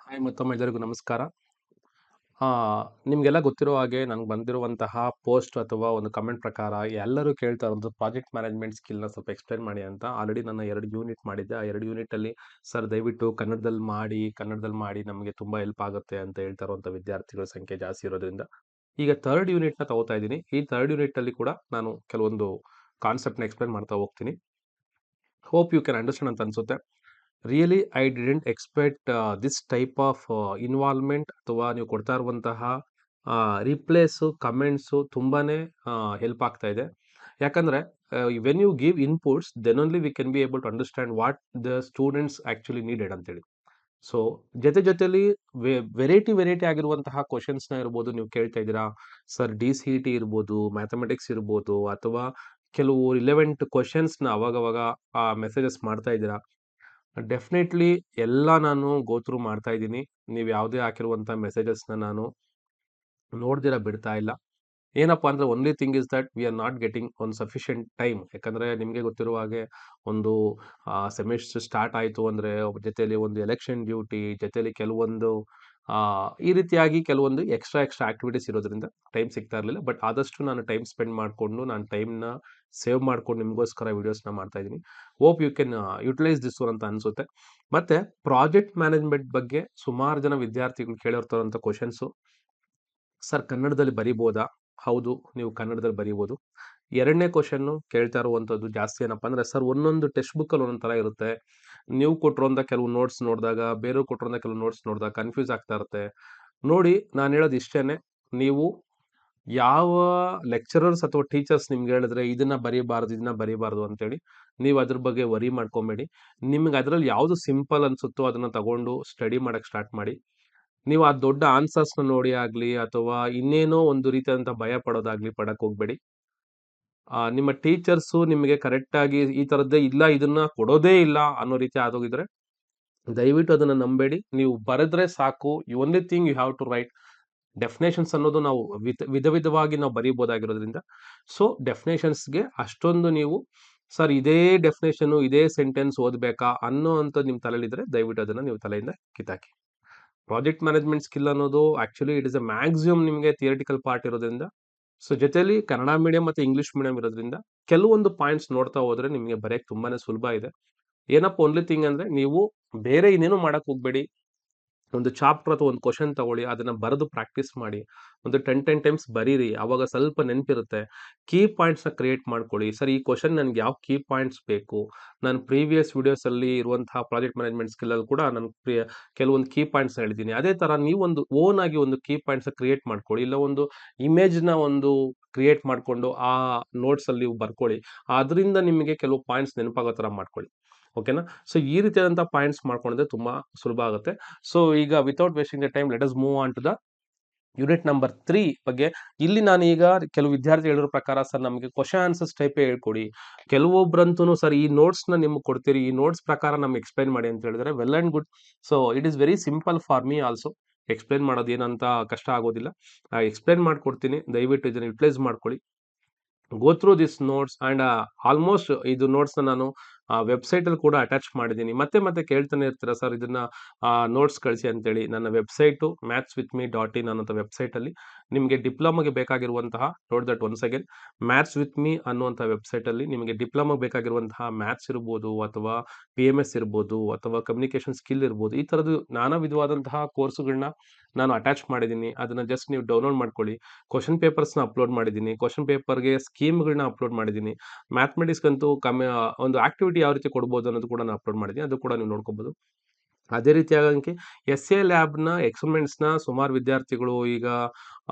Hi ಮತ್ತೊಮ್ಮೆ ಎಲ್ಲರಿಗೂ ನಮಸ್ಕಾರ. ಆ, ನಿಮಗೆಲ್ಲ ಗೊತ್ತಿರೋ ಹಾಗೆ ನನಗೆ ಬಂದಿರುವಂತಹ ಪೋಸ್ಟ್ ಅಥವಾ ಒಂದು ಕಮೆಂಟ್ ಪ್ರಕಾರ ಎಲ್ಲರೂ ಕೇಳ್ತಾ ಇರೋದು ಪ್ರಾಜೆಕ್ಟ್ ಮ್ಯಾನೇಜ್ಮೆಂಟ್ ಸ್ಕಿಲ್ನ ಸ್ವಲ್ಪ ಎಕ್ಸ್ಪ್ಲೈನ್ ಮಾಡಿ ಅಂತ. ಆಲ್ರೆಡಿ ನನ್ನ 2 ಯೂನಿಟ್ ಮಾಡಿದ್ದೆ. ಆ 2 ಯೂನಿಟಲ್ಲಿ ಸರ್ ದಯವಿಟ್ಟು ಕನ್ನಡದಲ್ಲಿ ಮಾಡಿ ನಮಗೆ ತುಂಬ ಹೆಲ್ಪ್ ಆಗುತ್ತೆ ಅಂತ ಹೇಳ್ತಾ ಇರುವಂಥ ವಿದ್ಯಾರ್ಥಿಗಳ ಸಂಖ್ಯೆ ಜಾಸ್ತಿ ಇರೋದ್ರಿಂದ ಈಗ ಥರ್ಡ್ ಯೂನಿಟ್ನ ತಗೋತಾ ಇದ್ದೀನಿ. ಈ ಥರ್ಡ್ ಯೂನಿಟಲ್ಲಿ ಕೂಡ ನಾನು ಕೆಲವೊಂದು ಕಾನ್ಸೆಪ್ಟ್ನ ಎಕ್ಸ್ಪ್ಲೈನ್ ಮಾಡ್ತಾ ಹೋಗ್ತೀನಿ. ಹೋಪ್ ಯು ಕ್ಯಾನ್ ಅಂಡರ್ಸ್ಟ್ಯಾಂಡ್ ಅಂತ ಅನ್ಸುತ್ತೆ. Really I didn't expect this type of involvement ಅಥವಾ ನೀವು ಕೊಡ್ತಾ ಇರುವಂತಹ ರಿಪ್ಲೇಸು ಕಮೆಂಟ್ಸು ತುಂಬಾ ಹೆಲ್ಪ್ ಆಗ್ತಾ ಇದೆ. ಯಾಕಂದರೆ when you give inputs then only we can be able to understand what the students actually needed ಅಂತೇಳಿ. ಸೊ ಜೊತೆಲಿ ವೆರೈಟಿ ಆಗಿರುವಂತಹ ಕ್ವಶನ್ಸ್ನ ಇರ್ಬೋದು ನೀವು ಕೇಳ್ತಾ ಇದ್ದೀರಾ. ಸರ್ DCET ಇರ್ಬೋದು, ಮ್ಯಾಥಮೆಟಿಕ್ಸ್ ಇರ್ಬೋದು, ಅಥವಾ ಕೆಲವು ರಿಲೆವೆಂಟ್ ಕ್ವಶನ್ಸ್ನ ಅವಾಗವಾಗ ಮೆಸೇಜಸ್ ಮಾಡ್ತಾ ಇದ್ದೀರಾ. ಡೆಫಿನೆಟ್ಲಿ ಎಲ್ಲ ನಾನು ಗೋ ಥ್ರೂ ಮಾಡ್ತಾ ಇದ್ದೀನಿ. ನೀವು ಯಾವುದೇ ಹಾಕಿರುವಂಥ ಮೆಸೇಜಸ್ನ ನಾನು ನೋಡ್ದಿರ ಬಿಡ್ತಾ ಇಲ್ಲ. ಏನಪ್ಪ ಅಂದರೆ only thing is that we are not getting ಒಂದು ಸಫಿಷಿಯೆಂಟ್ ಟೈಮ್. ಯಾಕಂದರೆ ನಿಮಗೆ ಗೊತ್ತಿರುವ ಹಾಗೆ ಒಂದು ಸೆಮಿಸ್ಟರ್ ಸ್ಟಾರ್ಟ್ ಆಯಿತು ಅಂದರೆ ಜೊತೆಯಲ್ಲಿ ಒಂದು ಎಲೆಕ್ಷನ್ ಡ್ಯೂಟಿ, ಜೊತೆಯಲ್ಲಿ ಕೆಲವೊಂದು ಈ ರೀತಿಯಾಗಿ ಕೆಲವೊಂದು ಎಕ್ಸ್ಟ್ರಾ ಆ್ಯಕ್ಟಿವಿಟೀಸ್ ಇರೋದ್ರಿಂದ ಟೈಮ್ ಸಿಗ್ತಾ ಇರಲಿಲ್ಲ. ಬಟ್ ಆದಷ್ಟು ನಾನು ಟೈಮ್ ಸ್ಪೆಂಡ್ ಮಾಡಿಕೊಂಡು ನಾನು ಟೈಮ್ನ ಸೇವ್ ಮಾಡ್ಕೊಂಡು ನಿಮಗೋಸ್ಕರ ವೀಡಿಯೋಸ್ನ ಮಾಡ್ತಾ ಇದ್ದೀನಿ. Hope you can utilise this one ಅಂತ ಅನಿಸುತ್ತೆ. ಮತ್ತು ಪ್ರಾಜೆಕ್ಟ್ ಮ್ಯಾನೇಜ್ಮೆಂಟ್ ಬಗ್ಗೆ ಸುಮಾರು ಜನ ವಿದ್ಯಾರ್ಥಿಗಳು ಕೇಳಿರ್ತಾರಂಥ ಕ್ವಶನ್ಸು. ಸರ್ ಕನ್ನಡದಲ್ಲಿ ಬರಿಬೋದಾ? ಹೌದು, ನೀವು ಕನ್ನಡದಲ್ಲಿ ಬರಿಬೋದು. ಎರಡನೇ ಕ್ವಶನ್ನು ಕೇಳ್ತಾ ಇರುವಂಥದ್ದು ಜಾಸ್ತಿ ಏನಪ್ಪ ಅಂದರೆ, ಸರ್ ಒಂದೊಂದು ಟೆಕ್ಸ್ಟ್ ಬುಕ್ಕಲ್ಲಿ ಒಂದೊಂದು ಥರ ಇರುತ್ತೆ. ನೀವು ಕೊಟ್ಟಿರುವಂಥ ಕೆಲವು ನೋಟ್ಸ್ ನೋಡಿದಾಗ, ಬೇರೆಯವ್ರು ಕೊಟ್ಟಿರುವಂಥ ಕೆಲವು ನೋಟ್ಸ್ ನೋಡಿದಾಗ ಕನ್ಫ್ಯೂಸ್ ಆಗ್ತಾ ಇರುತ್ತೆ. ನೋಡಿ, ನಾನು ಹೇಳೋದು ಇಷ್ಟೇನೆ. ನೀವು ಯಾವ ಲೆಕ್ಚರರ್ಸ್ ಅಥವಾ ಟೀಚರ್ಸ್ ನಿಮ್ಗೆ ಹೇಳಿದ್ರೆ ಇದನ್ನ ಬರೀಬಾರ್ದು ಅಂತೇಳಿ ನೀವು ಅದ್ರ ಬಗ್ಗೆ ವರಿ ಮಾಡ್ಕೊಬೇಡಿ. ನಿಮ್ಗೆ ಅದರಲ್ಲಿ ಯಾವುದು ಸಿಂಪಲ್ ಅನ್ಸುತ್ತೋ ಅದನ್ನ ತಗೊಂಡು ಸ್ಟಡಿ ಮಾಡಕ್ಕೆ ಸ್ಟಾರ್ಟ್ ಮಾಡಿ. ನೀವು ಆ ದೊಡ್ಡ ಆನ್ಸರ್ಸ್ನ ನೋಡಿ ಆಗಲಿ ಅಥವಾ ಇನ್ನೇನೋ ಒಂದು ರೀತಿಯಾದಂಥ ಭಯ ಪಡೋದಾಗ್ಲಿ ಪಡಕ್ಕೆ ಹೋಗ್ಬೇಡಿ. ನಿಮ್ಮ ಟೀಚರ್ಸು ನಿಮಗೆ ಕರೆಕ್ಟಾಗಿ ಈ ಥರದ್ದೇ ಇಲ್ಲ, ಇದನ್ನ ಕೊಡೋದೇ ಇಲ್ಲ ಅನ್ನೋ ರೀತಿ ಆಗೋಗಿದ್ರೆ ದಯವಿಟ್ಟು ಅದನ್ನ ನಂಬೇಡಿ. ನೀವು ಬರೆದ್ರೆ ಸಾಕು. Only thing you have to write definitions ಅನ್ನೋದು ನಾವು ವಿಧವಾಗಿ ನಾವು ಬರೀಬೋದಾಗಿರೋದ್ರಿಂದ. ಸೊ ಡೆಫಿನೇಷನ್ಸ್ಗೆ ಅಷ್ಟೊಂದು ನೀವು ಸರ್ ಇದೇ ಡೆಫಿನೇಷನು ಇದೇ ಸೆಂಟೆನ್ಸ್ ಓದಬೇಕಾ ಅನ್ನೋ ಅಂಥದ್ದು ನಿಮ್ಮ ತಲೆಯಲ್ಲಿದ್ರೆ ದಯವಿಟ್ಟು ಅದನ್ನು ನೀವು ತಲೆಯಿಂದ ಕಿತ್ತಾಕಿ. ಪ್ರಾಜೆಕ್ಟ್ ಮ್ಯಾನೇಜ್ಮೆಂಟ್ ಸ್ಕಿಲ್ ಅನ್ನೋದು actually it is a maximum ನಿಮಗೆ ಥಿಯರಿಟಿಕಲ್ ಪಾರ್ಟ್ ಇರೋದ್ರಿಂದ, ಸೊ ಜೊತೆಲಿ ಕನ್ನಡ ಮೀಡಿಯಂ ಮತ್ತು ಇಂಗ್ಲೀಷ್ ಮೀಡಿಯಂ ಇರೋದ್ರಿಂದ ಕೆಲವೊಂದು ಪಾಯಿಂಟ್ಸ್ ನೋಡ್ತಾ ಹೋದರೆ ನಿಮಗೆ ಬರೆಯೋಕ್ಕೆ ತುಂಬಾ ಸುಲಭ ಇದೆ. ಏನಪ್ಪ ಓನ್ಲಿ ಥಿಂಗ್ ಅಂದರೆ ನೀವು ಬೇರೆ ಇನ್ನೇನು ಮಾಡೋಕ್ಕೆ ಹೋಗಬೇಡಿ. ಒಂದು ಚಾಪ್ಟರ್ ಅಥವಾ ಒಂದು ಕ್ವಶನ್ ತಗೊಳ್ಳಿ, ಅದನ್ನ ಬರೆದು ಪ್ರಾಕ್ಟೀಸ್ ಮಾಡಿ. ಒಂದು 10 ಟೈಮ್ಸ್ ಬರೀರಿ, ಆವಾಗ ಸ್ವಲ್ಪ ನೆನಪಿರುತ್ತೆ. ಕೀ ಪಾಯಿಂಟ್ಸ್ನ ಕ್ರಿಯೇಟ್ ಮಾಡ್ಕೊಳ್ಳಿ. ಸರ್ ಈ ಕ್ವಶನ್ ನನಗೆ ಯಾವ ಕೀ ಪಾಯಿಂಟ್ಸ್ ಬೇಕು, ನಾನು ಪ್ರೀವಿಯಸ್ ವಿಡಿಯೋಸಲ್ಲಿ ಇರುವಂತಹ ಪ್ರಾಜೆಕ್ಟ್ ಮ್ಯಾನೇಜ್ಮೆಂಟ್ ಸ್ಕಿಲ್ಲಲ್ಲಿ ಕೂಡ ನಾನು ಕೆಲವೊಂದು ಕೀ ಪಾಯಿಂಟ್ಸ್ ಹೇಳಿದ್ದೀನಿ. ಅದೇ ಥರ ನೀವು ಒಂದು ಓನ್ ಆಗಿ ಒಂದು ಕೀ ಪಾಯಿಂಟ್ಸ್ ಕ್ರಿಯೇಟ್ ಮಾಡ್ಕೊಳ್ಳಿ, ಇಲ್ಲ ಒಂದು ಇಮೇಜ್ನ ಒಂದು ಕ್ರಿಯೇಟ್ ಮಾಡಿಕೊಂಡು ಆ ನೋಟ್ಸಲ್ಲಿ ನೀವು ಬರ್ಕೊಳ್ಳಿ. ಅದರಿಂದ ನಿಮಗೆ ಕೆಲವು ಪಾಯಿಂಟ್ಸ್ ನೆನಪಾಗೋ ಥರ ಮಾಡ್ಕೊಳ್ಳಿ. ಓಕೆನಾ? ಸೊ ಈ ರೀತಿಯಾದಂಥ ಪಾಯಿಂಟ್ಸ್ ಮಾಡ್ಕೊಂಡಿದ್ರೆ ತುಂಬ ಸುಲಭ ಆಗುತ್ತೆ. ಸೊ ಈಗ without wasting the time let us move on to the unit number 3 ಬಗ್ಗೆ. ಇಲ್ಲಿ ನಾನು ಈಗ ಕೆಲವು ವಿದ್ಯಾರ್ಥಿ ಹೇಳಿರೋ ಪ್ರಕಾರ ಸರ್ ನಮಗೆ ಕ್ವಶನ್ ಆನ್ಸರ್ಸ್ ಟೈಪೇ ಹೇಳ್ಕೊಡಿ. ಕೆಲವೊಬ್ರಂತೂ ಸರ್ ಈ ನೋಟ್ಸ್ನ ನಿಮ್ಗೆ ಕೊಡ್ತೀರಿ, ಈ ನೋಟ್ಸ್ ಪ್ರಕಾರ ನಮ್ಗೆ ಎಕ್ಸ್ಪ್ಲೈನ್ ಮಾಡಿ ಅಂತ ಹೇಳಿದ್ರೆ well and good. So it is very simple for me also. Explain ಮಾಡೋದು ಏನಂತ ಕಷ್ಟ ಆಗೋದಿಲ್ಲ. ಎಕ್ಸ್ಪ್ಲೈನ್ ಮಾಡ್ಕೊಡ್ತೀನಿ, ದಯವಿಟ್ಟು ಇದನ್ನು ಯುಟಿಲೈಸ್ ಮಾಡ್ಕೊಳ್ಳಿ. Go through this notes and almost ಇದು ನೋಟ್ಸ್ನ ನಾನು ವೆಬ್ಸೈಟಲ್ಲಿ ಕೂಡ ಅಟ್ಯಾಚ್ ಮಾಡಿದ್ದೀನಿ. ಮತ್ತೆ ಕೇಳ್ತಾನೆ ಇರ್ತೀರ ಸರ್ ಇದನ್ನ ನೋಟ್ಸ್ ಕಳಿಸಿ ಅಂತೇಳಿ. ನನ್ನ ವೆಬ್ಸೈಟು mathswithme.in ಅನ್ನೋಂಥ ವೆಬ್ಸೈಟಲ್ಲಿ ನಿಮಗೆ ಡಿಪ್ಲೊಮಾಗೆ ಬೇಕಾಗಿರುವಂತಹ, note that once again, mathswithme ಅನ್ನುವಂಥ ವೆಬ್ಸೈಟಲ್ಲಿ ನಿಮಗೆ ಡಿಪ್ಲೊಮಾಗೆ ಬೇಕಾಗಿರುವಂತಹ ಮ್ಯಾಥ್ಸ್ ಇರ್ಬೋದು ಅಥವಾ PMS ಇರ್ಬೋದು ಅಥವಾ ಕಮ್ಯುನಿಕೇಷನ್ ಸ್ಕಿಲ್ ಇರ್ಬೋದು, ಈ ಥರದ್ದು ನಾನಾ ವಿಧವಾದಂತಹ ಕೋರ್ಸುಗಳನ್ನ ನಾನು ಅಟ್ಯಾಚ್ ಮಾಡಿದ್ದೀನಿ. ಅದನ್ನು ಜಸ್ಟ್ ನೀವು ಡೌನ್ಲೋಡ್ ಮಾಡ್ಕೊಳ್ಳಿ. ಕ್ವಶನ್ ಪೇಪರ್ಸ್ನ ಅಪ್ಲೋಡ್ ಮಾಡಿದ್ದೀನಿ, ಕ್ವಶನ್ ಪೇಪರ್ಗೆ ಸ್ಕೀಮ್ಗಳನ್ನ ಅಪ್ಲೋಡ್ ಮಾಡಿದ್ದೀನಿ. ಮ್ಯಾಥಮೆಟಿಕ್ಸ್ಗಂತೂ ಒಂದು ಆಕ್ಟಿವಿಟಿ ಯಾವ ರೀತಿ ಕೊಡ್ಬೋದು ಅನ್ನೋದು ಕೂಡ ನಾನು ಅಪ್ಲೋಡ್ ಮಾಡಿದ್ದೀನಿ, ಅದು ಕೂಡ ನೀವು ನೋಡ್ಕೋಬೋದು. ಅದೇ ರೀತಿಯಾಗಿ SA ಲ್ಯಾಬ್ನ ಎಕ್ಸ್ಪೆರಿಮೆಂಟ್ಸ್ನ ಸುಮಾರು ವಿದ್ಯಾರ್ಥಿಗಳು ಈಗ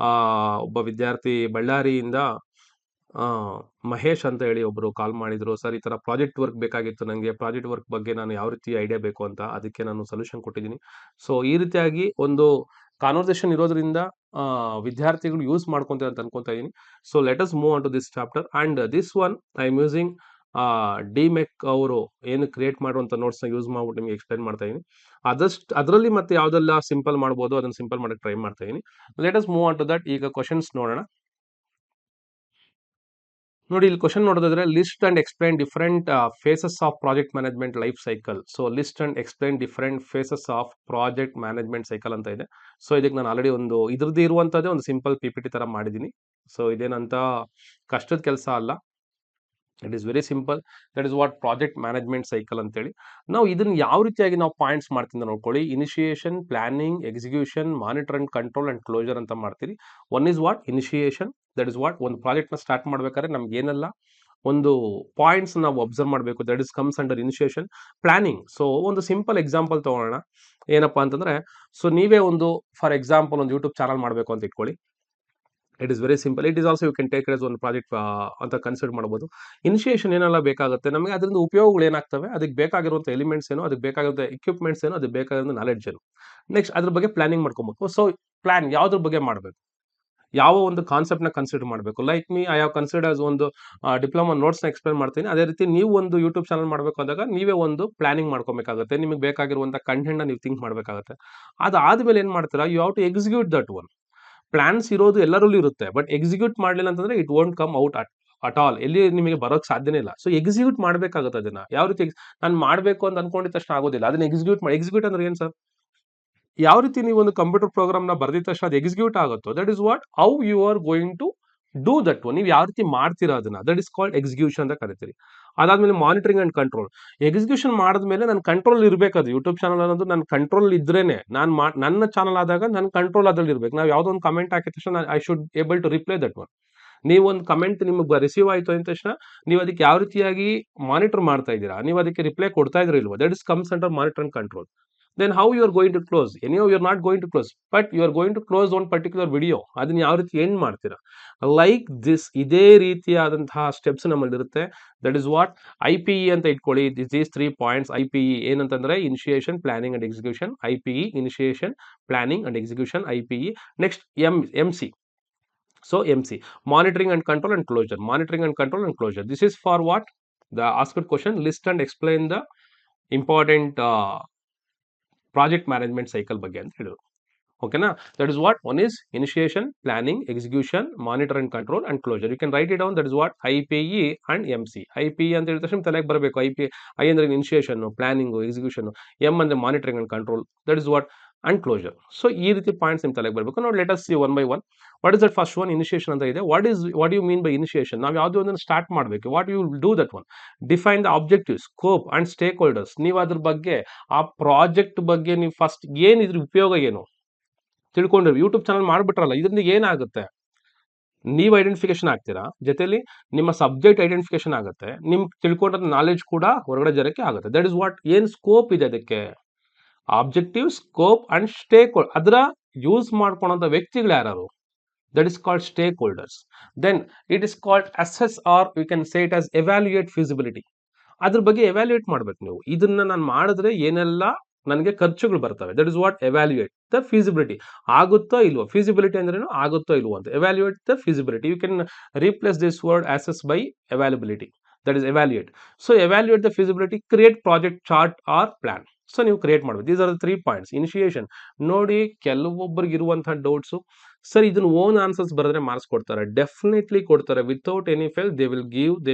ಒಬ್ಬ ವಿದ್ಯಾರ್ಥಿ ಬಳ್ಳಾರಿಯಿಂದ ಮಹೇಶ್ ಅಂತ ಹೇಳಿ ಒಬ್ಬರು ಕಾಲ್ ಮಾಡಿದ್ರು. ಸರ್ ಈ ಥರ ಪ್ರಾಜೆಕ್ಟ್ ವರ್ಕ್ ಬೇಕಾಗಿತ್ತು, ನನಗೆ ಪ್ರಾಜೆಕ್ಟ್ ವರ್ಕ್ ಬಗ್ಗೆ ನಾನು ಯಾವ ರೀತಿ ಐಡಿಯಾ ಬೇಕು ಅಂತ, ಅದಕ್ಕೆ ನಾನು ಸೊಲ್ಯೂಷನ್ ಕೊಟ್ಟಿದ್ದೀನಿ. ಸೊ ಈ ರೀತಿಯಾಗಿ ಒಂದು ಕಾನ್ವರ್ಸೇಷನ್ ಇರೋದ್ರಿಂದ ವಿದ್ಯಾರ್ಥಿಗಳು ಯೂಸ್ ಮಾಡ್ಕೊಂತಾರೆ ಅಂತ ಅನ್ಕೊಂತಾ ಇದ್ದೀನಿ. So let us move on to this chapter and this one I am using DMAIC ಅವರು ಏನು ಕ್ರಿಯೇಟ್ ಮಾಡುವಂಥ ನೋಟ್ಸ್ನ ಯೂಸ್ ಮಾಡ್ಬಿಟ್ಟು ನಿಮಗೆ ಎಕ್ಸ್ಪ್ಲೈನ್ ಮಾಡ್ತಾ ಇದ್ದೀನಿ. ಅದರಲ್ಲಿ ಮತ್ತೆ ಯಾವುದೆಲ್ಲ ಸಿಂಪಲ್ ಮಾಡ್ಬೋದು ಅದನ್ನು ಸಿಂಪಲ್ ಮಾಡೋಕ್ಕೆ ಟ್ರೈ ಮಾಡ್ತಾ ಇದ್ದೀನಿ. Let us move on to that. ಈಗ ಕ್ವಶನ್ಸ್ ನೋಡೋಣ. ನೋಡಿ ಇಲ್ಲಿ ಕ್ವಶನ್ ನೋಡೋದಾದ್ರೆ list and explain different phases of project management life cycle. So list and explain different phases of project management cycle ಅಂತ ಇದೆ. ಸೊ ಇದಕ್ಕೆ ನಾನು ಆಲ್ರೆಡಿ ಒಂದು ಇದ್ರದ್ದು ಇರುವಂತದ್ದೇ ಒಂದು ಸಿಂಪಲ್ PPT ತರ ಮಾಡಿದ್ದೀನಿ. ಸೊ ಇದೇನಂತ ಕಷ್ಟದ ಕೆಲಸ ಅಲ್ಲ. It is very simple. That is what project management cycle ಅಂತೇಳಿ. ನಾವು ಇದನ್ನ ಯಾವ ರೀತಿಯಾಗಿ ನಾವು ಪಾಯಿಂಟ್ಸ್ ಮಾಡ್ತೀನಿ ನೋಡ್ಕೊಳ್ಳಿ. Initiation, planning, execution, monitor and control and closure ಅಂತ ಮಾಡ್ತೀರಿ. One is what initiation. That is what ಒಂದು ಪ್ರಾಜೆಕ್ಟ್ ನ ಸ್ಟಾರ್ಟ್ ಮಾಡ್ಬೇಕಾದ್ರೆ ನಮ್ಗೆ ಏನೆಲ್ಲ ಒಂದು ಪಾಯಿಂಟ್ಸ್ ನಾವು ಅಬ್ಸರ್ವ್ ಮಾಡಬೇಕು. That is comes under initiation. Planning, so ಒಂದು ಸಿಂಪಲ್ ಎಕ್ಸಾಂಪಲ್ ತಗೊಳ್ಳೋಣ. ಏನಪ್ಪಾ ಅಂತಂದ್ರೆ, ಸೊ ನೀವೇ ಒಂದು ಫಾರ್ ಎಕ್ಸಾಂಪಲ್ ಒಂದು ಯೂಟ್ಯೂಬ್ ಚಾನಲ್ ಮಾಡಬೇಕು ಅಂತ ಇಟ್ಕೊಳ್ಳಿ. It is very simple. It is also you can take it as ಒಂದು ಪ್ರಾಜೆಕ್ಟ್ ಅಂತ ಕನ್ಸಿಡರ್ ಮಾಡಬಹುದು. ಇನಿಷಿಯೇಷನ್ ಏನೆಲ್ಲ ಬೇಕಾಗುತ್ತೆ ನಮಗೆ, ಅದರಿಂದ ಉಪಯೋಗಗಳು ಏನಾಗ್ತವೆ, ಅದಕ್ಕೆ ಬೇಕಾಗಿರುವಂಥ ಎಲಿಮೆಂಟ್ಸ್ ಏನು, ಅದಕ್ಕೆ ಬೇಕಾಗಿರುವಂಥ ಎಕ್ವಿಪ್ಮೆಂಟ್ಸ್ ಏನು, ಅದಕ್ಕೆ ಬೇಕಾಗಿರೋ ನಾಲೆಡ್ಜ್ ಏನು. ನೆಕ್ಸ್ಟ್ ಅದ್ರ ಬಗ್ಗೆ ಪ್ಲಾನಿಂಗ್ ಮಾಡ್ಕೊಬೇಕು. ಸೊ ಪ್ಲಾನ್ ಯಾವ್ದ್ರ ಬಗ್ಗೆ ಮಾಡಬೇಕು, ಯಾವ ಒಂದು ಕಾನ್ಸೆಪ್ಟ್ ನ ಕನ್ಸಿಡರ್ ಮಾಡಬೇಕು. Like me, I have consider as ಒಂದು ಡಿಪ್ಲೊಮಾ ನೋಟ್ಸ್ ನ ಎಕ್ಸ್ಪ್ಲೇನ್ ಮಾಡ್ತೀನಿ. ಅದೇ ರೀತಿ ನೀವು ಒಂದು ಯೂಟ್ಯೂಬ್ ಚಾನಲ್ ಮಾಡಬೇಕು ಅಂದಾಗ ನೀವೇ ಒಂದು ಪ್ಲಾನಿಂಗ್ ಮಾಡ್ಕೋಬೇಕಾಗುತ್ತೆ. ನಿಮಗೆ ಬೇಕಾಗಿರುವಂಥ ಕಂಟೆಂಟ್ ನ ನೀವು ಥಿಂಕ್ ಮಾಡಬೇಕಾಗುತ್ತೆ. ಅದಾದ್ಮೇಲೆ ಏನ್ ಮಾಡ್ತೀರಾ, you have to execute that one. Plans ಇರೋದು ಎಲ್ಲರಲ್ಲೂ ಇರುತ್ತೆ, ಬಟ್ ಎಕ್ಸಿಕ್ಯೂಟ್ ಮಾಡಲಿಲ್ಲ ಅಂತಂದ್ರೆ it won't come out at all. ಎಲ್ಲಿ ನಿಮಗೆ ಬರೋಕ್ ಸಾಧ್ಯನೇ ಇಲ್ಲ. ಸೊ ಎಕ್ಸಿಕ್ಯೂಟ್ ಮಾಡಬೇಕಾಗುತ್ತೆ. ಅದನ್ನ ಯಾವ ರೀತಿ ನಾನು ಮಾಡಬೇಕು ಅಂತ ಅನ್ಕೊಂಡಿದ ತಕ್ಷಣ ಆಗೋದಿಲ್ಲ. ಅದನ್ನ ಎಕ್ಸಿಕ್ಯೂಟ್ ಮಾಡಿ. ಎಕ್ಸಿಕ್ಯೂಟ್ ಅಂದ್ರೆ ಏನ್ ಸರ್, ಯಾವ ರೀತಿ ನೀವು ಒಂದು ಕಂಪ್ಯೂಟರ್ ಪ್ರೋಗ್ರಾಮ್ ನ ಬರೆದಿದ ತಕ್ಷಣ ಅದು ಎಕ್ಸಿಕ್ಯೂಟ್ ಆಗುತ್ತೋ, that is what how you are going to do that one. ನೀವು ಯಾವ ರೀತಿ ಮಾಡ್ತೀರಾ ಅದನ್ನ, ದಟ್ ಇಸ್ ಕಾಲ್ಡ್ ಎಕ್ಸಿಕ್ಯೂಷನ್ ಅಂತ ಕರಿತೀರಿ. ಅದಾದ್ಮೇಲೆ ಮಾನಿಟರಿಂಗ್ ಅಂಡ್ ಕಂಟ್ರೋಲ್. ಎಕ್ಸಿಕ್ಯೂಷನ್ ಮಾಡಿದ್ಮೇಲೆ ನನ್ನ ಕಂಟ್ರೋಲ್ ಇರಬೇಕು. ಅದು ಯೂಟ್ಯೂಬ್ ಚಾನಲ್ ಅನ್ನೋದು ನನ್ನ ಕಂಟ್ರೋಲ್ ಇದ್ರೇನೆ ನನ್ನ ಚಾನಲ್ ಆದಾಗ ನನ್ನ ಕಂಟ್ರೋಲ್ ಅದ್ರಲ್ಲಿ ಇರ್ಬೇಕು. ನಾವು ಯಾವ್ದೋ ಒಂದು ಕಮೆಂಟ್ ಹಾಕಿದ ತಕ್ಷಣ I should able to reply that one. ನೀವು ಒಂದು ಕಮೆಂಟ್ ನಿಮಗೆ ರಿಸೀವ್ ಆಯ್ತು ಅಂದ ತಕ್ಷಣ ನೀವು ಅದಕ್ಕೆ ಯಾವ ರೀತಿಯಾಗಿ ಮಾನಿಟರ್ ಮಾಡ್ತಾ ಇದ್ದೀರಾ, ನೀವು ಅದಕ್ಕೆ ರಿಪ್ಲೈ ಕೊಡ್ತಾ ಇದ್ರಿ ಇಲ್ವಾ, that is comes under monitor and control. then how you are going to close, anyhow you are not going to close, but you are going to close one particular video. ಅದನ್ನ ಯಾವ ರೀತಿ end ಮಾಡ್ತೀರಾ, like this. ಇದೇ ರೀತಿಯಾದಂತಹ steps ನಮ್ಮಲ್ಲಿ ಇರುತ್ತೆ. That is what IPE ಅಂತ ಇಟ್ಕೊಳ್ಳಿ. These 3 points. IPE ಏನಂತಂದ್ರೆ initiation, planning and execution. IPE initiation, planning and execution. IPE. Next MC. So MC, monitoring and control and closure. Monitoring and control and closure. This is for what? The asked question, list and explain the important project management cycle ಬಗ್ಗೆ ಅಂತ ಹೇಳಿದ್ರು. ಓಕೆನಾ. That is what one is initiation, planning, execution, monitor and control and closure. You can write it down. That is what IPE and MC. IPE ಅಂತ ಹೇಳಿದ ತಕ್ಷಣ ತಲೆಗೆ ಬರಬೇಕು. I ಅಂದ್ರೆ ಇನಿಷಿಯೇಷನ್, ಪ್ಲಾನಿಂಗ್, ಎಕ್ಸಿಕ್ಯೂಷನ್. M ಅಂದ್ರೆ monitoring and control. That is what and closure. So ಈ ರೀತಿ points ನಿಮ್ ತಲೆಗೆ ಬರಬೇಕು. ನೋಡಿ, let us see one by one. What is that first one? Initiation ಅಂತ ಇದೆ. What you mean by initiation? ನಾವು ಯಾವುದೋ ಒಂದನ್ನು ಸ್ಟಾರ್ಟ್ ಮಾಡಬೇಕು. What you do that one? Define the objective, scope and stakeholders. ನೀವು ಅದ್ರ ಬಗ್ಗೆ, ಆ ಪ್ರಾಜೆಕ್ಟ್ ಬಗ್ಗೆ ನೀವು ಫಸ್ಟ್ ಏನಿದ್ರ ಉಪಯೋಗ ಏನು ತಿಳ್ಕೊಂಡ್ರಿ. ಯೂಟ್ಯೂಬ್ ಚಾನಲ್ ಮಾಡ್ಬಿಟ್ರಲ್ಲ, ಇದರಿಂದ ಏನಾಗುತ್ತೆ, ನೀವು ಐಡೆಂಟಿಫಿಕೇಶನ್ ಆಗ್ತೀರಾ, ಜೊತೆಲಿ ನಿಮ್ಮ ಸಬ್ಜೆಕ್ಟ್ ಐಡೆಂಟಿಫಿಕೇಶನ್ ಆಗುತ್ತೆ, ನಿಮ್ಗೆ ತಿಳ್ಕೊಂಡ ನಾಲೆಜ್ ಕೂಡ ಹೊರಗಡೆ ಜನಕ್ಕೆ ಆಗುತ್ತೆ. ದಟ್ ಇಸ್ ವಾಟ್ ಏನ್ ಸ್ಕೋಪ್ ಇದೆ ಅದಕ್ಕೆ, ಆಬ್ಜೆಕ್ಟಿವ್, ಸ್ಕೋಪ್ ಅಂಡ್ ಸ್ಟೇಕ್. ಅದರ ಯೂಸ್ ಮಾಡ್ಕೊಳ್ಳೋ ವ್ಯಕ್ತಿಗಳು ಯಾರು, that is called stakeholders. Then it is called assess, or you can say it as evaluate feasibility. ಅದ್ರ ಬಗ್ಗೆ ಎವ್ಯಾಲ್ಯೂಯೇಟ್ ಮಾಡ್ಬೇಕು ನೀವು. ಇದನ್ನ ನಾನು ಮಾಡಿದ್ರೆ ಏನೆಲ್ಲ ನನಗೆ ಖರ್ಚುಗಳು ಬರ್ತವೆ. That is what evaluate the feasibility. ಆಗುತ್ತೋ ಇಲ್ವೋ, ಫಿಸಿಬಿಲಿಟಿ ಅಂದ್ರೇನು, ಆಗುತ್ತೋ ಇಲ್ವೋ ಅಂತ. Evaluate the feasibility. You can replace this word assess by availability. That is evaluate. So evaluate the feasibility, create project chart or plan. So ನೀವು create ಮಾಡಬೇಕು. These are the 3 points. Initiation ನೋಡಿ, ಕೆಲವೊಬ್ಬರಿಗೆ ಇರುವಂತಹ doubts, sir ಇದನ್ನ own answers ಬರೆದ್ರೆ marks ಕೊಡ್ತಾರೆ. Definitely ಕೊಡ್ತಾರೆ. Without any fail they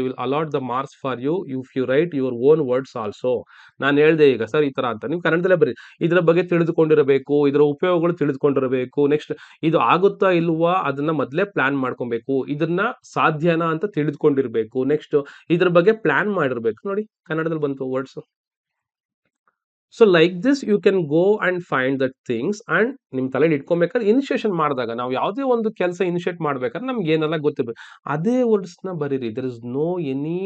will allot the marks for you if you write your own words also. ನಾನು ಹೇಳ್ದೆ ಈಗ ಸರ್ ಈ ತರ ಅಂತ, ನೀವು ಕನ್ನಡದಲ್ಲೇ ಬರೀ. ಇದರ ಬಗ್ಗೆ ತಿಳಿದುಕೊಂಡಿರಬೇಕು, ಇದರ ಉಪಯೋಗಗಳು ತಿಳಿದುಕೊಂಡಿರಬೇಕು. ನೆಕ್ಸ್ಟ್ ಇದು ಆಗುತ್ತಾ ಇಲ್ವಾ ಅದನ್ನ ಮೊದಲೇ ಪ್ಲಾನ್ ಮಾಡ್ಕೊಬೇಕು. ಇದನ್ನ ಸಾಧ್ಯನಾ ಅಂತ ತಿಳಿದುಕೊಂಡಿರ್ಬೇಕು. ನೆಕ್ಸ್ಟ್ ಇದ್ರ ಬಗ್ಗೆ ಪ್ಲಾನ್ ಮಾಡಿರ್ಬೇಕು. ನೋಡಿ ಕನ್ನಡದಲ್ಲಿ ಬಂತು words. So like this you can go and find that things and ನಿಮ್ ತಲೆಯಲ್ಲಿ ಇಟ್ಕೊಬೇಕಾದ್ರೆ ಇನಿಷಿಯೇಷನ್ ಮಾಡಿದಾಗ, ನಾವು ಯಾವುದೇ ಒಂದು ಕೆಲಸ ಇನಿಷಿಯೇಟ್ ಮಾಡ್ಬೇಕಾದ್ರೆ ನಮ್ಗೆ ಏನೆಲ್ಲ ಗೊತ್ತಿರ್ಬೇಕು, ಅದೇ ವರ್ಡ್ಸ್ ನ ಬರೀರಿ. There is no any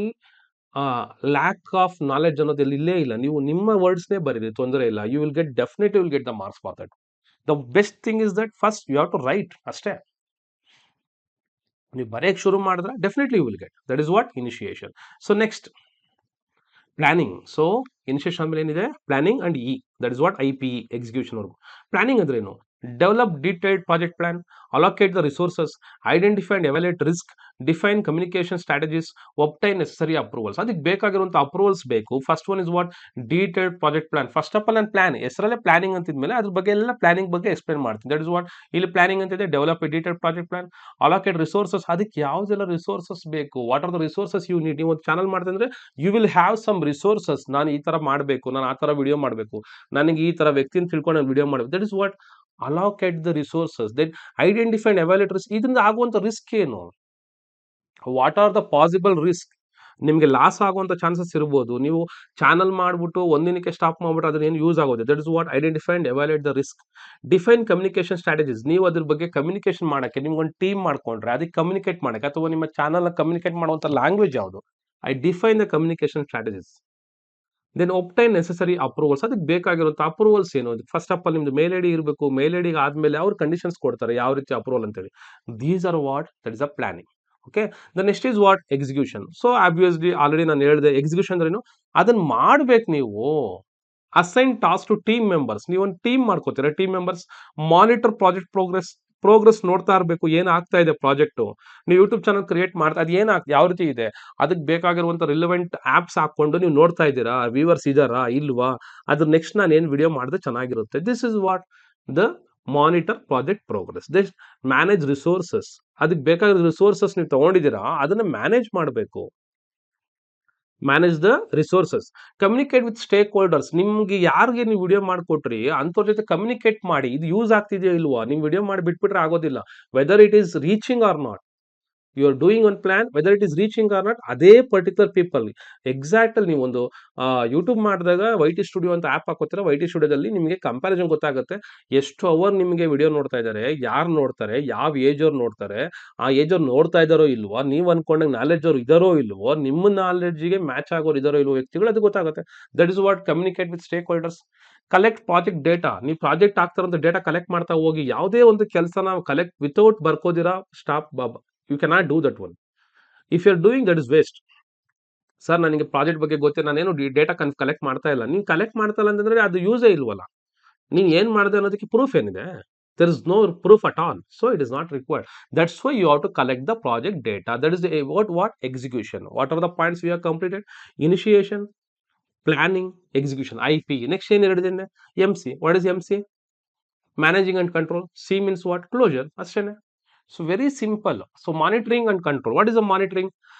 lack of knowledge ಅನ್ನೋದು ಇಲ್ಲೇ ಇಲ್ಲ. ನೀವು ನಿಮ್ಮ ವರ್ಡ್ಸ್ನೇ ಬರೀರಿ, ತೊಂದರೆ ಇಲ್ಲ. You will get, definitely will get the marks for that. The best thing is that first you have to write ಅಷ್ಟೇ. ನೀವು ಬರೆಯಕ್ಕೆ ಶುರು ಮಾಡಿದ್ರೆ definitely you will get. That is what initiation. So next planning. So initiation ಮೇಲೆ ಏನಿದೆ, planning and that is what IPE execution ವರ್ಗು. Planning ಅಂದ್ರೆ ಏನು? develop detailed project plan, allocate the resources, identify and evaluate risk, define communication strategies, obtain necessary approvals. ಅದಕ್ಕೆ ಬೇಕಾಗಿರುವಂಥ approvals ಬೇಕು. First one is what, detailed project plan. First of all ನಾನು plan, ಹೆಸರಲ್ಲೇ planning ಅಂತಿದ್ಮೇಲೆ ಅದ್ರ ಬಗ್ಗೆ ಎಲ್ಲ ಪ್ಲಾನಿಂಗ್ ಬಗ್ಗೆ ಎಕ್ಸ್ಪ್ಲೇನ್ ಮಾಡ್ತೀನಿ. ದಟ್ ಇಸ್ ವಾಟ್ ಇಲ್ಲಿ ಪ್ಲಾನಿಂಗ್ ಅಂತಿದೆ. Develop a detailed project plan, allocate resources. ಅದಕ್ಕೆ ಯಾವುದೆಲ್ಲ ರಿಸೋರ್ಸಸ್ ಬೇಕು, what are the resources you need. ನೀವು ಒಂದು ಚಾನಲ್ ಮಾಡ್ತಂದ್ರೆ you will have some resources. ನಾನು ಈ ತರ ಮಾಡಬೇಕು, ನಾನು ಆ ತರ ವಿಡಿಯೋ ಮಾಡಬೇಕು, ನನಗೆ ಈ ತರ ವ್ಯಕ್ತಿನ ತಿಳ್ಕೊಂಡು ನಾನು ವಿಡಿಯೋ ಮಾಡಬೇಕು. That is what allocate the resources, then identify and evaluate risk. ಇದರಿಂದ ಆಗುವಂತ ರಿಸ್ಕ್ ಏನು, what are the possible risk. ನಿಮಗೆ ಲಾಸ್ ಆಗುವಂತ ಚಾನ್ಸಸ್ ಇರ್ಬೋದು. ನೀವು ಚಾನಲ್ ಮಾಡ್ಬಿಟ್ಟು ಒಂದಿನಕ್ಕೆ ಸ್ಟಾಪ್ ಮಾಡ್ಬಿಟ್ಟು ಅದನ್ನ ಏನು ಯೂಸ್ ಆಗೋದು. That is what identify and evaluate the risk. Define communication strategies. ನೀವು ಅದ್ರ ಬಗ್ಗೆ ಕಮ್ಯುನಿಕೇಶನ್ ಮಾಡಕ್ಕೆ ನಿಮ್ಗೊಂದು ಟೀಮ್ ಮಾಡ್ಕೊಂಡ್ರೆ ಅದಕ್ಕೆ ಕಮ್ಯುನಿಕೇಟ್ ಮಾಡಕ್ಕೆ, ಅಥವಾ ನಿಮ್ಮ ಚಾನಲ್ ಕಮ್ಯುನಿಕೇಟ್ ಮಾಡುವಂತ ಲ್ಯಾಂಗ್ವೇಜ್ ಯಾವುದು, I define the communication strategies. Then obtain necessary approvals. ಅದಕ್ಕೆ ಬೇಕಾಗಿರುವಂಥ ಅಪ್ರೂವಲ್ಸ್ ಏನು. ಫಸ್ಟ್ ಆಫ್ ಆಲ್ ನಿಮ್ದು ಮೇಲ್ ಐ ಡಿ ಇರಬೇಕು. ಮೇಲ್ ಐ ಡಿಗೆ ಆದ್ಮೇಲೆ ಅವ್ರು ಕಂಡೀಷನ್ಸ್ ಕೊಡ್ತಾರೆ ಯಾವ ರೀತಿ ಅಪ್ರೂವಲ್ ಅಂತೇಳಿ. These are what, that is a planning. Okay, the next is what, execution. So obviously already ನಾನು ಹೇಳಿದೆ, ಎಕ್ಸಿಕ್ಯೂಷನ್ ಅಂದ್ರೇನು, ಅದನ್ನ ಮಾಡ್ಬೇಕು ನೀವು. Assign task to team members. ನೀವು ಒಂದು ಟೀಮ್ ಮಾಡ್ಕೋತೀರಾ, team members monitor project progress ನೋಡ್ತಾ ಇರಬೇಕು. ಏನ್ ಆಗ್ತಾ ಇದೆ ಪ್ರಾಜೆಕ್ಟ್. ನೀವು ಯೂಟ್ಯೂಬ್ ಚಾನಲ್ ಕ್ರಿಯೇಟ್ ಮಾಡ್ತಾ, ಅದು ಯಾವ ರೀತಿ ಇದೆ, ಅದಕ್ಕೆ ಬೇಕಾಗಿರುವಂತ ರಿಲೆವೆಂಟ್ ಆಪ್ಸ್ ಹಾಕೊಂಡು ನೀವು ನೋಡ್ತಾ ಇದ್ದೀರಾ, ವ್ಯೂವರ್ಸ್ ಇದಾರಾ ಇಲ್ವಾ, ಅದ್ರ ನೆಕ್ಸ್ಟ್ ನಾನು ಏನ್ ವಿಡಿಯೋ ಮಾಡಿದ್ರೆ ಚೆನ್ನಾಗಿರುತ್ತೆ. This is what the monitor project progress. This manage resources. ಅದಕ್ಕೆ ಬೇಕಾಗಿರೋ ರಿಸೋರ್ಸಸ್ ನೀವು ತಗೊಂಡಿದ್ದೀರಾ, ಅದನ್ನ ಮ್ಯಾನೇಜ್ ಮಾಡಬೇಕು. Manage the resources. Communicate with stake holders. ನಿಮ್ಗೆ ಯಾರಿಗೆ ನೀವು ವಿಡಿಯೋ ಮಾಡಿಕೊಟ್ರಿ ಅಂಥವ್ರ ಜೊತೆ ಕಮ್ಯುನಿಕೇಟ್ ಮಾಡಿ. ಇದು ಯೂಸ್ ಆಗ್ತಿದೆಯೋ ಇಲ್ವಾ. ನೀವು ವಿಡಿಯೋ ಮಾಡಿ ಬಿಟ್ಬಿಟ್ರೆ ಆಗೋದಿಲ್ಲ. Whether it is reaching or not, you are doing one plan, whether it is reaching or not. ಅದೇ ಪರ್ಟಿಕ್ಯುಲರ್ ಪೀಪಲ್ ಎಕ್ಸಾಕ್ಟ್ ಅಲ್ಲಿ ನೀವೊಂದು ಯೂಟ್ಯೂಬ್ ಮಾಡಿದಾಗ ವೈಟಿ ಸ್ಟುಡಿಯೋ ಅಂತ ಆ್ಯಪ್ ಹಾಕೋತೀರ. ವೈಟಿ ಸ್ಟುಡಿಯೋದಲ್ಲಿ ನಿಮಗೆ ಕಂಪ್ಯಾರಿಸನ್ ಗೊತ್ತಾಗುತ್ತೆ. ಎಷ್ಟು ಅವರ್ ನಿಮಗೆ ವಿಡಿಯೋ ನೋಡ್ತಾ ಇದ್ದಾರೆ, ಯಾರು ನೋಡ್ತಾರೆ, ಯಾವ ಏಜ್ ಅವ್ರು ನೋಡ್ತಾರೆ, ಆ ಏಜ್ ಅವ್ರು ನೋಡ್ತಾ ಇದ್ದಾರೋ ಇಲ್ವೋ, ನೀವು ಅನ್ಕೊಂಡಾಗ ನಾಲೆಡ್ಜ್ ಅವ್ರು ಇದಾರೋ ಇಲ್ವೋ, ನಿಮ್ಮ ನಾಲೆಡ್ಜ್ಗೆ ಮ್ಯಾಚ್ ಆಗೋರು ಇದಾರೋ ಇಲ್ವೋ ವ್ಯಕ್ತಿಗಳು, ಅದು ಗೊತ್ತಾಗುತ್ತೆ. That is what communicate with stakeholders. Collect project data. ನೀವು ಪ್ರಾಜೆಕ್ಟ್ ಆಗ್ತಾರಂತ ಡೇಟಾ ಕಲೆಕ್ಟ್ ಮಾಡ್ತಾ ಹೋಗಿ. ಯಾವುದೇ ಒಂದು ಕೆಲಸನ ಕಲೆಕ್ಟ್ ವಿತೌಟ್ ಬರ್ಕೋದಿರಾ ಸ್ಟಾಪ್ ಬಾಬಾ, you cannot do that one. If you are doing that is waste. Sir ನನಗೆ ಪ್ರಾಜೆಕ್ಟ್ ಬಗ್ಗೆ ಗೊತ್ತಿಲ್ಲ, ನಾನೇನು ಡೇಟಾ ಕಲೆಕ್ಟ್ ಮಾಡ್ತಾ ಇಲ್ಲ. ನೀನು ಕಲೆಕ್ಟ್ ಮಾಡ್ತಾ ಇಲ್ಲ ಅಂತಂದ್ರೆ ಅದು ಯೂಸೇ ಇಲ್ವಲ್ಲ. ನೀನು ಏನ್ ಮಾಡಿದೆ ಅನ್ನೋದಕ್ಕೆ ಪ್ರೂಫ್ ಏನಿದೆ. there is no proof at all, so it is not required. That's why you have to collect the project data. That is the what execution. What are the points we have completed? Initiation, planning, execution, IP. Next ಏನು ಹೇಳಿದೆ, MC. What is MC? Managing and control. C means what? Closure. ಅಷ್ಟೇನೆ. So very simple. So monitoring and control. What is the monitoring?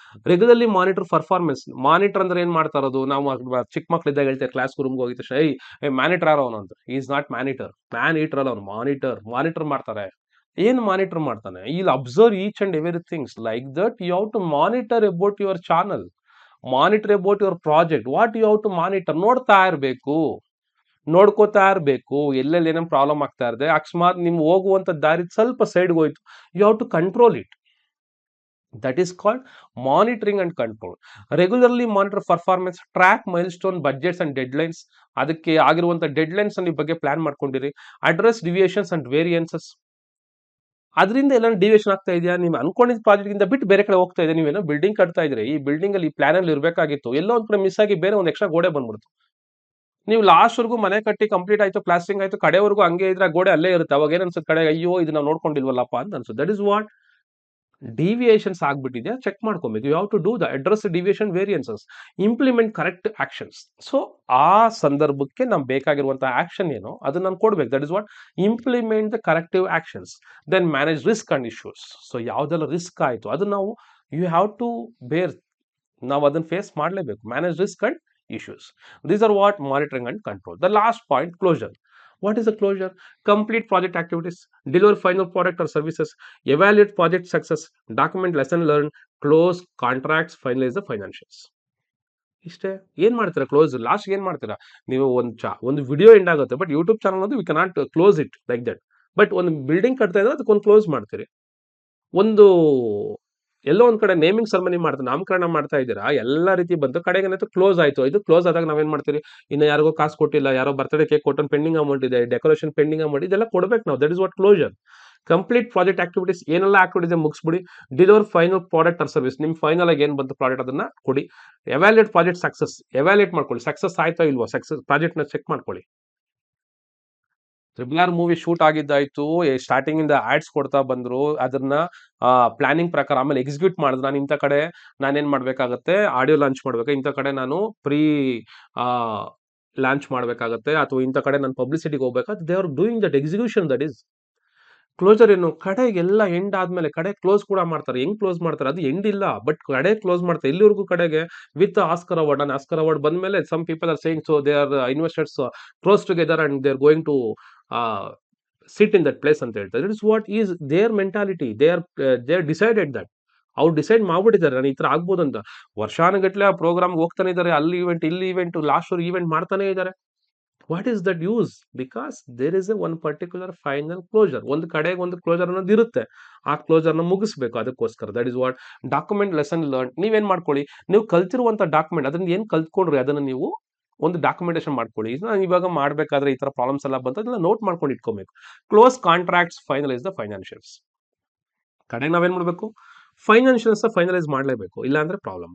Regularly monitor performance. Monitor ಅಂದ್ರೆ ಏನ್ ಮಾಡ್ತಾ ಇರೋದು, ನಾವು ಚಿಕ್ಕ ಮಕ್ಳಿದ್ದಾಗ ಹೇಳ್ತೇವೆ, ಕ್ಲಾಸ್ ರೂಮ್ಗೆ ಹೋಗಿದ ತಕ್ಷಣ ಮ್ಯಾನಿಟರ್ ಯಾರೋ ಅವನು ಅಂತ. Is not monitor, man eater ಅಲ್ಲ ಅವನು, ಮಾನಿಟರ್ ಮಾಡ್ತಾರೆ. ಏನ್ ಮಾನಿಟರ್ ಮಾಡ್ತಾನೆ, ಇಲ್ಲಿ observe each and everythings like that. You have to monitor about your channel, monitor about your project. What you have to monitor, ನೋಡ್ತಾ ಇರಬೇಕು, ನೋಡ್ಕೋತಾ ಇರಬೇಕು ಎಲ್ಲೆಲ್ಲಿ ಏನೇನು ಪ್ರಾಬ್ಲಮ್ ಆಗ್ತಾ ಇದೆ. ಅಕಸ್ಮಾತ್ ನಿಮ್ ಹೋಗುವಂತ ದಾರಿ ಸ್ವಲ್ಪ ಸೈಡ್ಗೆ ಹೋಯ್ತು, you have to control it. That is called monitoring and control. Regularly monitor performance, track milestone, budgets and deadlines. ಅದಕ್ಕೆ ಆಗಿರುವಂತ ಡೆಡ್ಲೈನ್ಸ್ ಅನ್ನ ಬಗ್ಗೆ ಪ್ಲಾನ್ ಮಾಡ್ಕೊಂಡಿರಿ. Address deviations and variances. ಅದರಿಂದ ಎಲ್ಲ ಡಿವಿಯೇಷನ್ ಆಗ್ತಾ ಇದೆಯಾ, ನೀವು ಅನ್ಕೊಂಡಿದ್ದ ಪ್ರಾಜೆಕ್ಟ್ ಇಂದ ಬಿಟ್ಟು ಬೇರೆ ಕಡೆ ಹೋಗ್ತಾ ಇದೆ, ನೀವೇನೋ ಬಿಲ್ಡಿಂಗ್ ಕಟ್ತಾ ಇದ್ರಿ, ಈ ಬಿಲ್ಡಿಂಗ್ ಅಲ್ಲಿ ಈ ಪ್ಲಾನ್ ಅಲ್ಲಿ ಇರಬೇಕಾಗಿತ್ತು, ಎಲ್ಲೋ ಒಂದ್ ಕಡೆ ಮಿಸ್ ಆಗಿ ಬೇರೆ ಒಂದು ಎಕ್ಸ್ಟ್ರಾ ಗೋಡೆ ಬಂದ್ಬಿಡ್ತು. ನೀವು ಲಾಸ್ಟ್ ವರ್ಗೂ ಮನೆ ಕಟ್ಟಿ ಕಂಪ್ಲೀಟ್ ಆಯ್ತು, ಪ್ಲಾಸ್ಟಿಂಗ್ ಆಯ್ತು, ಕಡೆವರೆಗೂ ಹಂಗೆ ಇದ್ರೆ ಗೋಡೆ ಅಲ್ಲೇ ಇರುತ್ತೆ. ಅವಾಗ ಏನ್ ಅನ್ಸುತ್ತೆ, ಕಡೆ ಅಯ್ಯೋ ಇದು ನಾವು ನೋಡ್ಕೊಂಡಿಲ್ವಲ್ಲಪ್ಪ ಅಂತ ಅನ್ಸುತ್ತೆ. ದಟ್ ಇಸ್ ವಾಟ್ ಡಿವಿಯೇಷನ್ಸ್ ಆಗ್ಬಿಟ್ಟಿದೆ, ಚೆಕ್ ಮಾಡ್ಕೊಬೇಕು. You have to do the address deviation variances, implement correct actions. So ಆ ಸಂದರ್ಭಕ್ಕೆ ನಮ್ಗೆ ಬೇಕಾಗಿರುವಂತಹ ಆಕ್ಷನ್ ಏನೋ ಅದನ್ನ ನಾನು ಕೊಡ್ಬೇಕು. That is what implement the corrective actions. Then manage risk and issues. So ಯಾವ್ದೆಲ್ಲ ರಿಸ್ಕ್ ಆಯ್ತು ಅದು ನಾವು ಯು ಹ್ಯಾವ್ ಟು ಬೇರ್, ನಾವು ಅದನ್ನ ಫೇಸ್ ಮಾಡಲೇಬೇಕು. Manage risk and issues. These are what monitoring and control. The last point, closure. What is the closure? Complete project activities, deliver final product or services, evaluate project success, document lesson learned, close contracts, finalize the financials. ಇಷ್ಟೇ. ಏನ್ ಮಾಡ್ತೀರಾ close, last ಏನ್ ಮಾಡ್ತೀರಾ ನೀವು, ಒಂದು video end ಆಗುತ್ತೆ, but YouTube channel ಅನ್ನೋದು V cannot close it like that. But ಒಂದು ಬಿಲ್ಡಿಂಗ್ ಕಟ್ತಾ ಇದ್ರೆ ಅದಕ್ಕೊಂದು ಕ್ಲೋಸ್ ಮಾಡ್ತೀರಿ. ಒಂದು ಎಲ್ಲೋ ಒಂದ್ ಕಡೆ ನೇಮಿಂಗ್ ಸೆರೆಮನಿ ಮಾಡ್ತಾರೆ, ನಾಮಕರಣ ಮಾಡ್ತಾ ಇದ್ದೀರಾ, ಎಲ್ಲ ರೀತಿ ಬಂತು, ಕಡೆಗೆ ಏನಾಯ್ತು ಕ್ಲೋಸ್ ಆಯ್ತು. ಇದು ಕ್ಲೋಸ್ ಆದಾಗ ನಾವೇನ್ ಮಾಡ್ತೀರಿ, ಇನ್ನು ಯಾರಿಗೋ ಕಾಸು ಕೊಟ್ಟಿಲ್ಲ, ಯಾರೋ ಬರ್ತ್ಡೇ ಕೇಕ್ ಕೊಟ್ಟು ಪೆಂಡಿಂಗ್ ಅಮೌಂಟ್ ಇದೆ, ಡೆಕೋರೇಷನ್ ಪೆಂಡಿಂಗ್ ಅಮೌಂಟ್, ಇದೆಲ್ಲ ಕೊಡ್ಬೇಕು ನಾವು. That is what closure. Complete project activities, ಏನೆಲ್ಲ ಆಕ್ಟಿವಿಟೀಸ್ ಮುಗಿಸ್ಬಿಡಿ. Deliver final product or service, ನಿಮ್ ಫೈನಲ್ ಆಗಿ ಏನ್ ಬಂತು ಪ್ರಾಡಕ್ಟ್ ಅದನ್ನ ಕೊಡಿ. ಎವ್ಯಾಲ್ಯೂಯೇಟ್ ಪ್ರಾಜೆಕ್ಟ್ ಸಕ್ಸಸ್, ಎವ್ಯಾಲ್ಯೂಯೇಟ್ ಮಾಡ್ಕೊಳ್ಳಿ, ಸಕ್ಸಸ್ ಆಯ್ತಾ ಇಲ್ವೋ, ಸಕ್ಸಸ್ ಪ್ರಾಜೆಕ್ಟ್ ನ ಚೆಕ್ ಮಾಡ್ಕೊಳ್ಳಿ. RRR ಮೂವಿ ಶೂಟ್ ಆಗಿದ್ದಾಯ್ತು, ಸ್ಟಾರ್ಟಿಂಗ್ ಇಂದ ಆಡ್ಸ್ ಕೊಡ್ತಾ ಬಂದ್ರು, ಅದನ್ನ ಪ್ಲಾನಿಂಗ್ ಪ್ರಕಾರ ಆಮೇಲೆ ಎಕ್ಸಿಕ್ಯೂಟ್ ಮಾಡಿದ್ರು. ನಾನು ಇಂಥ ಕಡೆ ನಾನೇನ್ ಮಾಡ್ಬೇಕಾಗತ್ತೆ, ಆಡಿಯೋ ಲಾಂಚ್ ಮಾಡ್ಬೇಕು, ಇಂಥ ಕಡೆ ನಾನು ಪ್ರೀ ಲಾಂಚ್ ಮಾಡ್ಬೇಕಾಗತ್ತೆ, ಅಥವಾ ಇಂಥ ಕಡೆ ನಾನು ಪಬ್ಲಿಸಿಟಿಗೆ ಹೋಗ್ಬೇಕಾದ್ರೆ they are doing that execution. That is closure. ಏನು ಕಡೆಗೆಲ್ಲ ಎಂಡ್ ಆದ್ಮೇಲೆ ಕಡೆ ಕ್ಲೋಸ್ ಕೂಡ ಮಾಡ್ತಾರೆ. ಹೆಂಗ್ ಕ್ಲೋಸ್ ಮಾಡ್ತಾರೆ ಅದು ಎಂಡ್ ಇಲ್ಲ, ಬಟ್ ಕಡೆ ಕ್ಲೋಸ್ ಮಾಡ್ತಾರೆ ಎಲ್ಲಿವರೆಗೂ ಕಡೆಗೆ with Oscar award. And Oscar award ಬಂದ್ಮೇಲೆ some people are saying so they are investors close together and they are going to sit in that place ಅಂತ ಹೇಳ್ತಾರೆ. It's what is their mentality. They are decided that. ಅವ್ರು decide ಮಾಡ್ಬಿಟ್ಟಿದ್ದಾರೆ ನಾನು ಈ ತರ ಆಗ್ಬೋದು ಅಂತ. ವರ್ಷಾನುಗಟ್ಲೆ ಆ ಪ್ರೋಗ್ರಾಮ್ ಹೋಗ್ತಾನೆ ಇದ್ದಾರೆ, ಅಲ್ಲಿ ಇವೆಂಟ್ ಇಲ್ಲಿ ಇವೆಂಟ್ ಲಾಸ್ಟ್ ಈವೆಂಟ್ ಮಾಡ್ತಾನೆ ಇದ್ದಾರೆ. What is that use? Because there is a one particular final closure. ಒಂದು ಕಡೆಗೆ ಒಂದು ಕ್ಲೋಜರ್ ಅನ್ನೋದು ಇರುತ್ತೆ, ಆ ಕ್ಲೋಜರ್ನ ಮುಗಿಸ್ಬೇಕು. ಅದಕ್ಕೋಸ್ಕರ that is what document lesson learn. ನೀವೇನ್ ಮಾಡ್ಕೊಳ್ಳಿ, ನೀವು ಕಲ್ತಿರುವಂತ ಡಾಕ್ಯುಮೆಂಟ್ ಅದನ್ನ ಏನ್ ಕಲ್ತ್ಕೊಂಡ್ರಿ ಅದನ್ನ ನೀವು ಒಂದು ಡಾಕ್ಯುಮೆಂಟೇಶನ್ ಮಾಡ್ಕೊಳ್ಳಿ. ನಾನು ಇವಾಗ ಮಾಡ್ಬೇಕಾದ್ರೆ ಈ ತರ ಪ್ರಾಬ್ಲಮ್ಸ್ ಎಲ್ಲ ಬಂತು, ಅದನ್ನ ನೋಟ್ ಮಾಡ್ಕೊಂಡು ಇಟ್ಕೋಬೇಕು. Close contracts, finalise the financials. ಕಡೆಗೆ ನಾವೇನ್ ಮಾಡ್ಬೇಕು, ಫೈನಾನ್ಷಿಯಲ್ಸ್ ಫೈನಲೈಸ್ ಮಾಡ್ಲೇಬೇಕು, ಇಲ್ಲ ಅಂದ್ರೆ ಪ್ರಾಬ್ಲಮ್.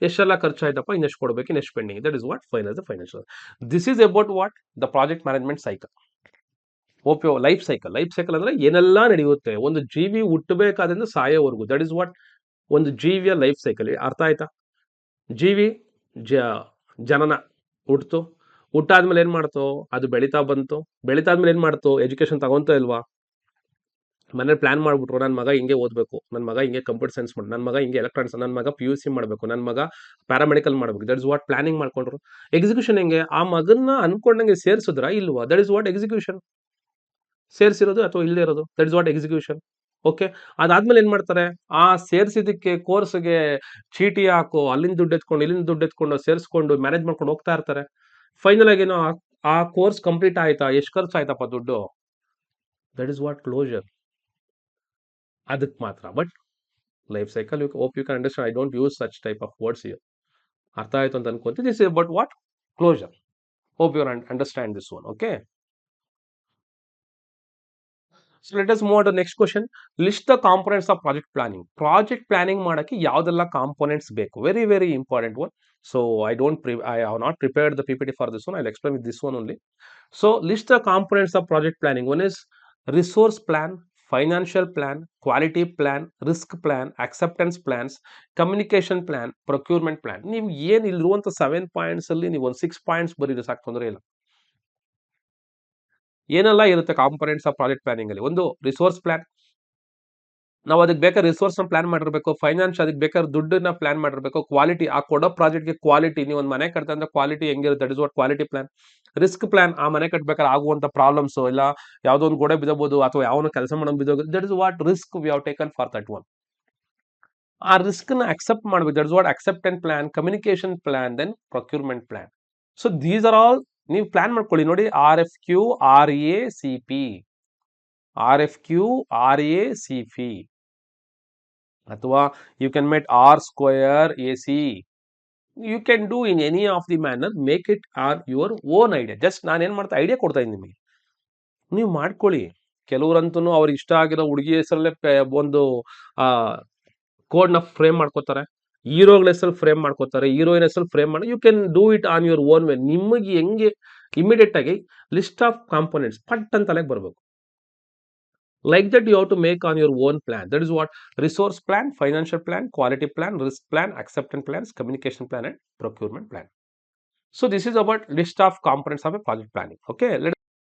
ಎಷ್ಟೆಲ್ಲ ಖರ್ಚಾಯ್ತಪ್ಪ, ಇನ್ನೆಷ್ಟು ಕೊಡಬೇಕು, ಇನ್ನೆಷ್ಟು pending. That is what final the financial. This is about what the project management cycle. ಓಪಿ ಲೈಫ್ ಸೈಕಲ್. ಲೈಫ್ ಸೈಕಲ್ ಅಂದ್ರೆ ಏನೆಲ್ಲ ನಡೆಯುತ್ತೆ ಒಂದು ಜೀವಿ ಹುಟ್ಟಬೇಕಾದ್ರಿಂದ ಸಾಯೋವರೆಗೂ. ದಟ್ ಇಸ್ ವಾಟ್ ಒಂದು ಜೀವಿಯ ಲೈಫ್ ಸೈಕಲ್. ಅರ್ಥ ಆಯ್ತಾ? ಜೀವಿ ಜನನ ಹುಟ್ತು, ಹುಟ್ಟಾದ್ಮೇಲೆ ಏನ್ ಮಾಡ್ತು, ಅದು ಬೆಳೀತಾ ಬಂತು, ಬೆಳೀತಾದ್ಮೇಲೆ ಏನ್ ಮಾಡ್ತು, ಎಜುಕೇಶನ್ ತಗೊಂತ ಇಲ್ವಾ, ಮನೇಲಿ ಪ್ಲಾನ್ ಮಾಡ್ಬಿಟ್ರು, ನನ್ನ ಮಗ ಹಿಂಗೆ ಓದಬೇಕು, ನನ್ನ ಮಗ ಹಿಂಗೆ ಕಂಪ್ಯೂಟರ್ ಸೈನ್ಸ್ ಮಾಡಿ, ನನ್ನ ಮಗ ಹಿಂಗೆ ಎಲೆಕ್ಟ್ರಾನಿಕ್ಸ್, ನನ್ನ ಮಗ PUC ಮಾಡಬೇಕು, ನನ್ನ ಮಗ ಪ್ಯಾರಾಮೆಡಿಕಲ್ ಮಾಡಬೇಕು. ದಟ್ ಇಸ್ ವಾಟ್ ಪ್ಲಾನಿಂಗ್ ಮಾಡ್ಕೊಂಡ್ರು. ಎಕ್ಸಿಕ್ಯೂಷನ್ ಹೆಂಗೆ, ಆ ಮಗನ್ನ ಅನ್ಕೊಂಡಂಗೆ ಸೇರಿಸಿದ್ರ ಇಲ್ವಾ, ದಟ್ ಇಸ್ ವಾಟ್ ಎಕ್ಸಿಕ್ಯೂಷನ್. ಸೇರಿಸಿರೋದು ಅಥವಾ ಇಲ್ಲದೆ ಇರೋದು, that is what execution. Okay, ಅದಾದ್ಮೇಲೆ ಏನ್ ಮಾಡ್ತಾರೆ, ಆ ಸೇರಿಸಿದಕ್ಕೆ ಕೋರ್ಸ್ಗೆ ಚೀಟಿ ಹಾಕು, ಅಲ್ಲಿಂದ ದುಡ್ಡು ಎತ್ಕೊಂಡು ಇಲ್ಲಿಂದ ದುಡ್ಡು ಎತ್ಕೊಂಡು ಸೇರಿಸ್ಕೊಂಡು ಮ್ಯಾನೇಜ್ ಮಾಡ್ಕೊಂಡು ಹೋಗ್ತಾ ಇರ್ತಾರೆ. ಫೈನಲ್ ಆಗಿ ಏನೋ ಆ ಕೋರ್ಸ್ ಕಂಪ್ಲೀಟ್ ಆಯ್ತಾ, ಎಷ್ಟು ಖರ್ಚು ಆಯ್ತಪ್ಪ ದುಡ್ಡು, ದಟ್ ಇಸ್ ವಾಟ್ ಕ್ಲೋಜರ್. ಅದಕ್ಕೆ ಮಾತ್ರ. But life cycle you hope you can understand. I don't use such type of words here. ಅರ್ಥ ಆಯ್ತು ಅಂತ ಅನ್ಕೊಂತೀನಿ. This is about what closure. Hope you understand this one. Okay, so let us move on to the next question. List the components of project planning. Project planning ಮಾಡಕ್ಕೆ ಯಾವ್ದೆಲ್ಲ components ಬೇಕು? Very very important one. So I have not prepared the PPT for this one. I'll explain with this one only. So list the components of project planning. One is resource plan, financial plan, quality plan, risk plan, acceptance plans, communication plan, procurement plan. ನೀವು ಏನು ಇಲ್ಲಿರುವಂತ 7 points ಅಲ್ಲಿ ನೀವು ಒಂದು 6 points ಬರೀರಿ ಸಾಕು, ತೊಂದರೆ ಇಲ್ಲ. ಏನೆಲ್ಲ ಇರುತ್ತೆ ಕಾಂಪೊನೆಂಟ್ಸ್ ಆಫ್ ಪ್ರಾಜೆಕ್ಟ್ ಪ್ಲಾನಿಂಗ್ ಅಲ್ಲಿ? ಒಂದು ರಿಸೋರ್ಸ್ ಪ್ಲಾನ್, ನಾವು ಅದಕ್ಕೆ ಬೇಕಾದ್ರೆ ರಿಸೋರ್ಸ್ ಪ್ಲಾನ್ ಮಾಡಿರ್ಬೇಕು. ಫೈನಾನ್ಸ್, ಅದಕ್ಕೆ ಬೇಕಾದ್ರೆ ದುಡ್ಡನ್ನ ಪ್ಲಾನ್ ಮಾಡಿರ್ಬೇಕು. ಕ್ವಾಲಿಟಿ, ಆ ಕೊಡೋ ಪ್ರಾಜೆಕ್ಟ್ಗೆ ಕ್ವಾಲಿಟಿ, ನೀವು ಒಂದು ಮನೆ ಕಟ್ತಾ ಅಂದ್ರೆ ಕ್ವಾಲಿಟಿ ಹೆಂಗಿರುತ್ತೆ, that is what quality plan. Risk plan, ಆ ಮನೆ ಕಟ್ಬೇಕಾದ್ರೆ ಆಗುವಂತ ಪ್ರಾಬ್ಲಮ್ಸ್, ಇಲ್ಲ ಯಾವ್ದೋ ಒಂದು ಗೋಡೆ ಬಿದ್ದಬಹುದು ಅಥವಾ ಯಾವನೋ ಕೆಲಸ ಮಾಡೋ ಬಿದ್ದೋಗೋದು, that is what risk we have taken for that one. ಆ ರಿಸ್ಕ್ ನ ಅಕ್ಸೆಪ್ಟ್ ಮಾಡ್ಬೇಕು, that is what acceptance plan, communication plan, then procurement plan. So these are all ನೀವು ಪ್ಲಾನ್ ಮಾಡ್ಕೊಳ್ಳಿ. ನೋಡಿ, RFQ, RACP, RFQ, RACP, ಅಥವಾ you can make R²AC. You can do in any of the manner, make it or your own idea. Just ನಾನು ಏನ್ ಮಾಡ್ತಾ idea ಕೊಡ್ತಾ ಇದ್ದೀನಿ ನಿಮಗೆ, ನೀವು ಮಾಡ್ಕೊಳ್ಳಿ. ಕೆಲವರಂತೂ ಅವ್ರಿಗೆ ಇಷ್ಟ ಆಗಿರೋ ಹುಡುಗಿ ಹೆಸರಲ್ಲೇ ಒಂದು ಕೋಡ್ ನ ಫ್ರೇಮ್ ಮಾಡ್ಕೋತಾರೆ, ಹೀರೋಗಳ ಹೆಸರು ಫ್ರೇಮ್ ಮಾಡ್ಕೋತಾರೆ, ಹೀರೋಯಿನ್ ಹೆಸರು ಫ್ರೇಮ್ ಮಾಡಿ. You can do it on your own way. ನಿಮಗೆ ಹೆಂಗೆ ಇಮಿಡಿಯೇಟ್ ಆಗಿ ಲಿಸ್ಟ್ ಆಫ್ ಕಾಂಪೋನೆಂಟ್ಸ್ ಪಟ್ ಅಂತ ತಲೆಗೆ ಬರಬೇಕು. Like that you have to make on your own plan. That is what resource plan, financial plan, quality plan, risk plan, acceptance plans, communication plan, and procurement plan. So this is about list of components of a project planning. Okay,